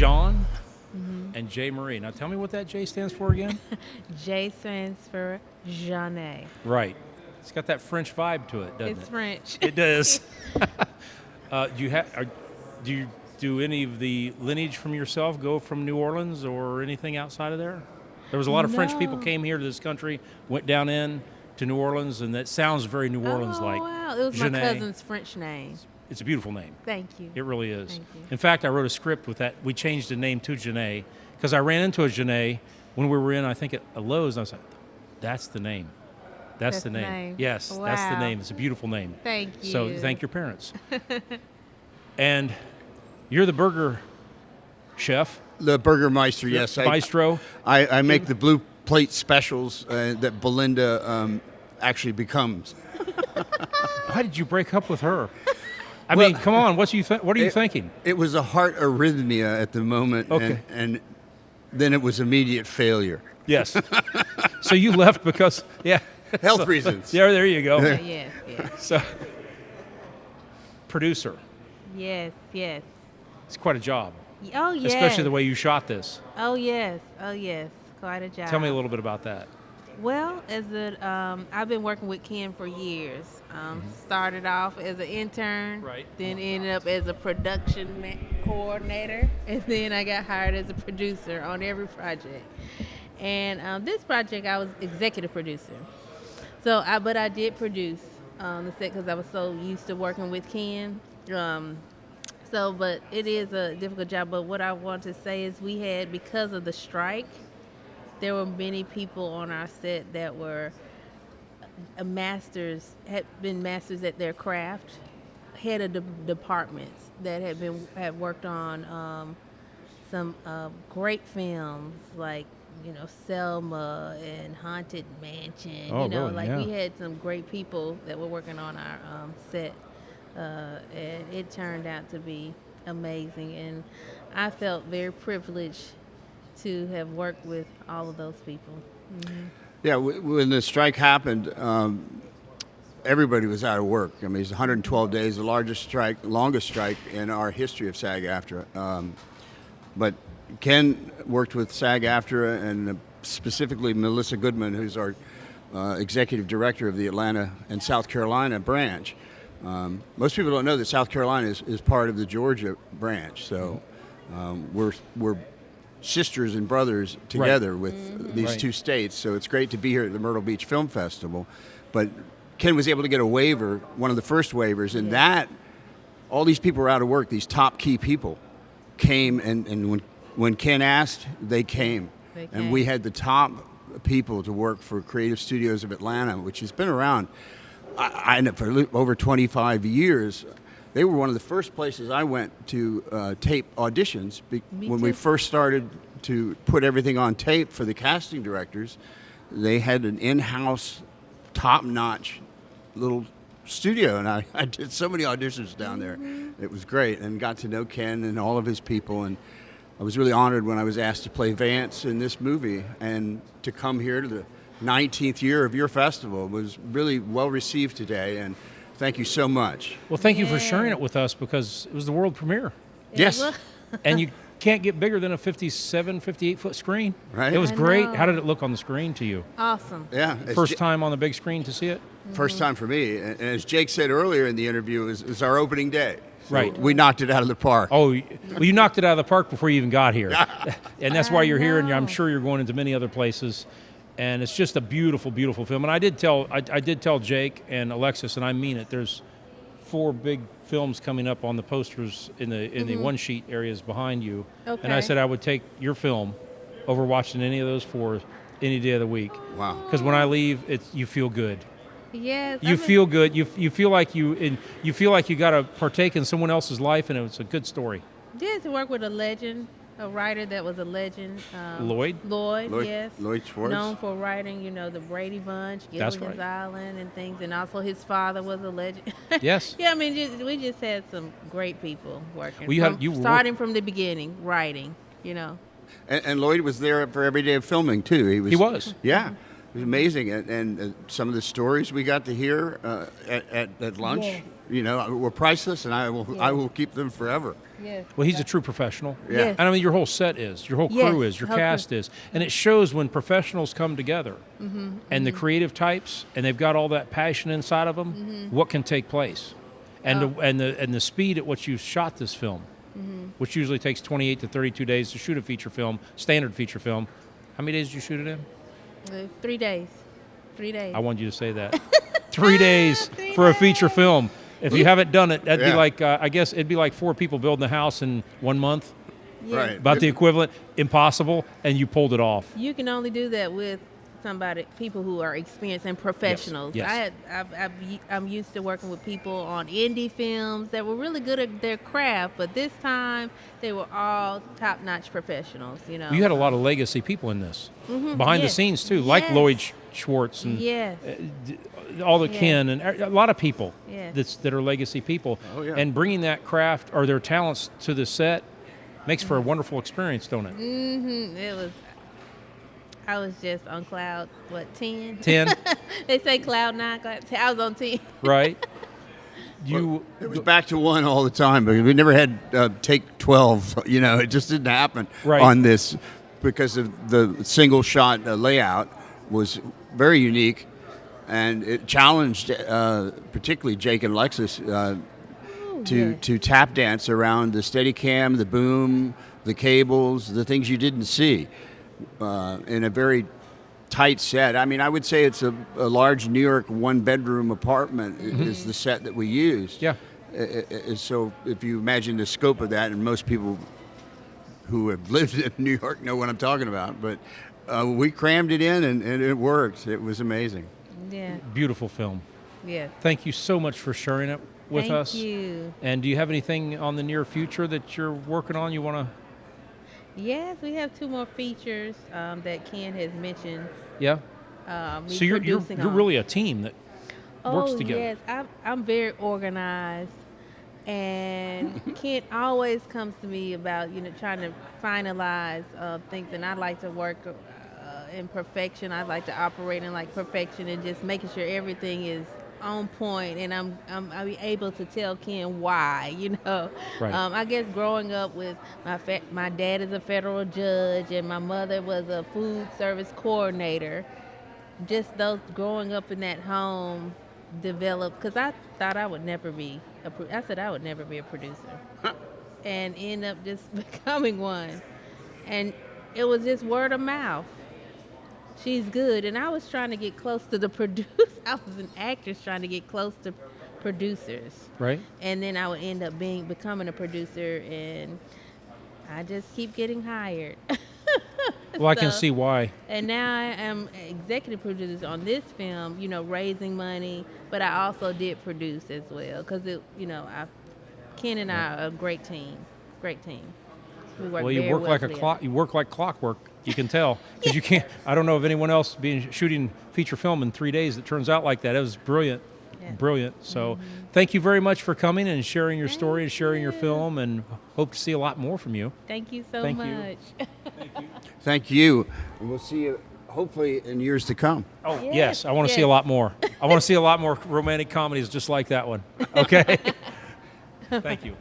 Jon and J Marie. Now tell me what that J stands for again. J stands for Jeanne. Right. It's got that French vibe to it, doesn't it? It's French. It does. Do you do any of the lineage from yourself go from New Orleans or anything outside of there? There was a lot of French people came here to this country, went down in to New Orleans, and that sounds very New Orleans-like. Oh, wow. It was Jeanne. my cousin's French name. It's a beautiful name. Thank you. It really is. Thank you. In fact, I wrote a script with that. We changed the name to Jeanne because I ran into a Jeanne when we were in, I think, at a Lowe's, and I was like, that's the name. That's the name. Yes, Wow. that's the name. It's a beautiful name. Thank you. So thank your parents. And you're the burger chef. The Burgermeister, yes. Maestro. I make the blue plate specials that Belinda actually becomes. Why did you break up with her? I mean, come on. What are you thinking? It was a heart arrhythmia at the moment, Okay. and then it was immediate failure. Yes. So you left because, Health reasons. There you go. Yes. So, producer. Yes. It's quite a job. Oh, yes. Especially the way you shot this. Oh, yes. Quite a job. Tell me a little bit about that. Well, I've been working with Ken for years. Started off as an intern, Right. Then ended up as a production coordinator, and then I got hired as a producer on every project. And this project, I was executive producer. But I did produce the set because I was so used to working with Ken. But it is a difficult job. But what I want to say is because of the strike, there were many people on our set that were had been masters at their craft, head of departments that had worked on some great films like Selma and Haunted Mansion. Oh, really? Yeah. We had some great people that were working on our set, and it turned out to be amazing. And I felt very privileged to have worked with all of those people. Mm-hmm. Yeah, when the strike happened, everybody was out of work. I mean, it's 112 days, the longest strike in our history of SAG-AFTRA. But Ken worked with SAG-AFTRA and specifically Melissa Goodman, who's our executive director of the Atlanta and South Carolina branch. Most people don't know that South Carolina is part of the Georgia branch, so we're sisters and brothers together with these two states. So it's great to be here at the Myrtle Beach Film Festival. But Ken was able to get a waiver, one of the first waivers, and that all these people were out of work. These top key people came, and when Ken asked, they came. And we had the top people to work for Creative Studios of Atlanta, which has been around for over 25 years. They were one of the first places I went to tape auditions when we first started to put everything on tape for the casting directors. They had an in-house, top-notch little studio, and I did so many auditions down there. It was great, and got to know Ken and all of his people, and I was really honored when I was asked to play Vance in this movie, and to come here to the 19th year of your festival. It was really well received today, and thank you so much. Well, thank you for sharing it with us because it was the world premiere. Yes. And you can't get bigger than a 57, 58-foot screen. Right. It was I great. know. How did it look on the screen to you? Awesome. Yeah. First time on the big screen to see it? First time for me. And as Jake said earlier in the interview, it was our opening day. So Right. we knocked it out of the park. Oh, well, you knocked it out of the park before you even got here. And that's why you're here, and I'm know. sure you're going into many other places. And it's just a beautiful, beautiful film. And I did tell Jake and Alexis, and I mean it, there's 4 big films coming up on the posters in the one sheet areas behind you. Okay. And I said I would take your film over watching any of those 4 any day of the week. Wow. Because when I leave, you feel good. Yes. You feel good. You feel like you feel like you got to partake in someone else's life, and it's a good story. Did to work with a legend, a writer that was a legend. Lloyd, yes. Lloyd Schwartz. Known for writing, the Brady Bunch, That's Gilligan's right. Island, and things. And also his father was a legend. Yes. Yeah, I mean, we just had some great people working. Well, you starting from the beginning, writing. And Lloyd was there for every day of filming too. He was. Yeah. was amazing, and some of the stories we got to hear at lunch, Yes. you know, were priceless, and I will keep them forever. Yes. Well, he's a true professional. Yeah. Yes. And I mean, your whole set is, your whole Yes, crew is, your whole crew. cast is. And it shows when professionals come together and the creative types, and they've got all that passion inside of them, what can take place. And, the speed at which you shot this film, which usually takes 28 to 32 days to shoot a feature film, standard feature film. How many days did you shoot it in? 3 days. 3 days. I wanted you to say that. 3 days for a feature film. If you haven't done it, that'd be Yeah. like, I guess it'd be like 4 people building a house in 1 month. Yeah. Right. About the equivalent, impossible, and you pulled it off. You can only do that with people who are experienced and professionals. Yes. I'm used to working with people on indie films that were really good at their craft, but this time they were all top-notch professionals. You know, You had a lot of legacy people in this, behind the Yes. scenes too, like Yes. Lloyd Schwartz and Yes. all the Yes. Ken and a lot of people Yes. that are legacy people. Oh, yeah. And bringing that craft or their talents to the set makes for a wonderful experience, don't it? It was. I was just on cloud 10. 10, They say cloud 9. Cloud 10. I was on 10. right? It was back to 1 all the time, but we never had take 12. You know, it just didn't happen Right. on this because of the single shot layout was very unique, and it challenged particularly Jake and Lexus to tap dance around the Steadicam, the boom, the cables, the things you didn't see in a very tight set. I mean, I would say it's a large New York 1-bedroom apartment is the set that we used. Yeah. So if you imagine the scope of that, and most people who have lived in New York know what I'm talking about, but we crammed it in and it worked. It was amazing. Yeah. Beautiful film. Yeah. Thank you so much for sharing it with us. Thank you. And do you have anything on the near future that you're working on? You want to? Yes, we have 2 more features that Ken has mentioned. Yeah. Me So you're producing on. really a team that works Oh, together. yes, I'm very organized, and Ken always comes to me about trying to finalize things, and I like to work in perfection. I like to operate in like perfection and just making sure everything is on point, and I'll be able to tell Ken why. Right. I guess growing up with my dad is a federal judge and my mother was a food service coordinator. Just those growing up in that home developed, because I thought I would never be I said I would never be a producer, and end up just becoming one, and it was just word of mouth. She's good, and I was trying to get close to the producer. I was an actress trying to get close to producers, Right. and then I would end up becoming a producer, and I just keep getting hired. Well, I can So- see why. And now I am executive producer on this film, raising money, but I also did produce as well, because Ken and I are a great team. Great team. We work Well, you very work well like a together. clock. You work like clockwork. You can tell because you can't. I don't know of anyone else shooting feature film in 3 days that turns out like that. It was brilliant, Yeah. brilliant. So, thank you very much for coming and sharing your story and sharing your film, and hope to see a lot more from you. Thank you so Thank you. much. Thank you. And we'll see you hopefully in years to come. Oh Yes, yes, I want to see a yes. lot more. I want to see a lot more romantic comedies just like that one. Okay. Thank you.